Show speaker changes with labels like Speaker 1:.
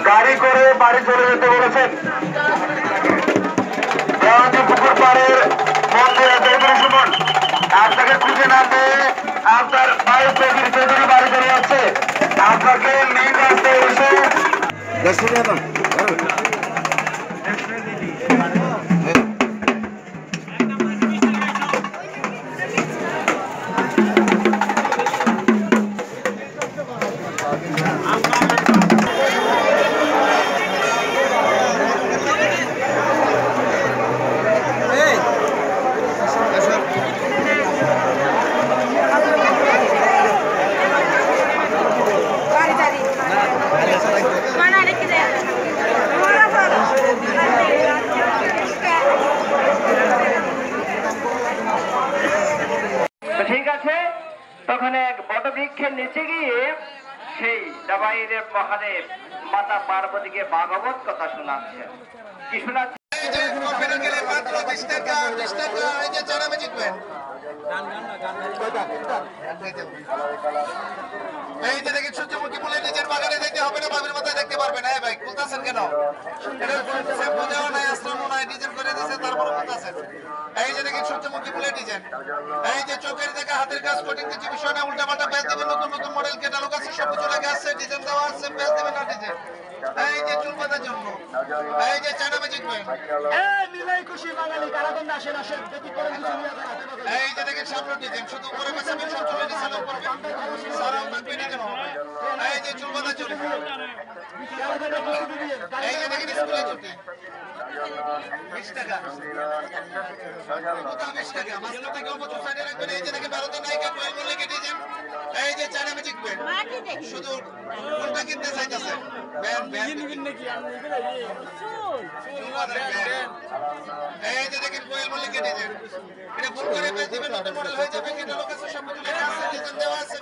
Speaker 1: গাড়ি করে বাড়ি চলে যেতে বলেছেন। পুকুর পাড়ের মন্দির আছে, শুনুন, আপনাকে খুঁজে না পেয়ে আপনার ভাই চৌধুরী বাড়ি চলে যাচ্ছে। আপনাকে মেইন রাস্তায় এসে
Speaker 2: ঠিক আছে। তখন এক বটবৃক্ষের নিচে গিয়ে সেই দাবাইয়ের মহাদেব মাতা পার্বতীকে ভাগবত কথা শোনাচ্ছেন। কি শোনাচ্ছেন?
Speaker 1: এই যে দেখেন সূর্যমুখী ফুলের নিজের বাগানে যেতে হবে না, বাবির মাথায় দেখতে পারবে না। ভাই বলতেছেন কেন? বোঝাও নাই, আশ্রমও নাই, ডিজাইন করে দিয়েছে, তারপরে বলতেছেন। এই যে দেখেন সূর্যমুখী ফুলের ডিজাইন, এই যে চোখের দেখা হাতের কাজ, কঠিন কিছু বিষয় না, উল্টা পাল্টা প্যাচ দেবেন, নতুন নতুন মডেল ক্যাটালগ আছে, সব কিছু লেগে আছে, ডিজাইন দেওয়া আছে, প্যাচ দেবেন না ডিজাইন। এই যে চুল বাঁধার জন্য, এই যে চায়না ম্যাজিক ব্যান্ড, এই যে দেখেন সামনে ডিজাইন, শুধু উপরে পেছাবেন, সব চলে নিচে লোক করবেন, সারাও থাকবে ডিজাইন হবে। এই যে চুল বাঁধার জন্য, এই যে দেখেন স্কুলে ছুটি 20 টাকা, 20 টাকা মাঝখান থেকে অবচয় সাইডে রাখবেন। এই যে দেখেন ভারতের নায়িকা কোয়েল মল্লিকের ডিজাইন, এই যে চায়না ম্যাজিক ব্যান্ড, শুধু কোনটা কিনতে চাইতেছে ব্যান্ড ব্যান্ড এই যে দেখেন কোয়েল মল্লিকের ডিজাইন, এটা ফুল করে পেয়ে দিবেন, নতুন মডেল হয়ে যাবে, এটা লোক আছে, সব কিছু লেখা আছে, ডিজাইন দেওয়া আছে।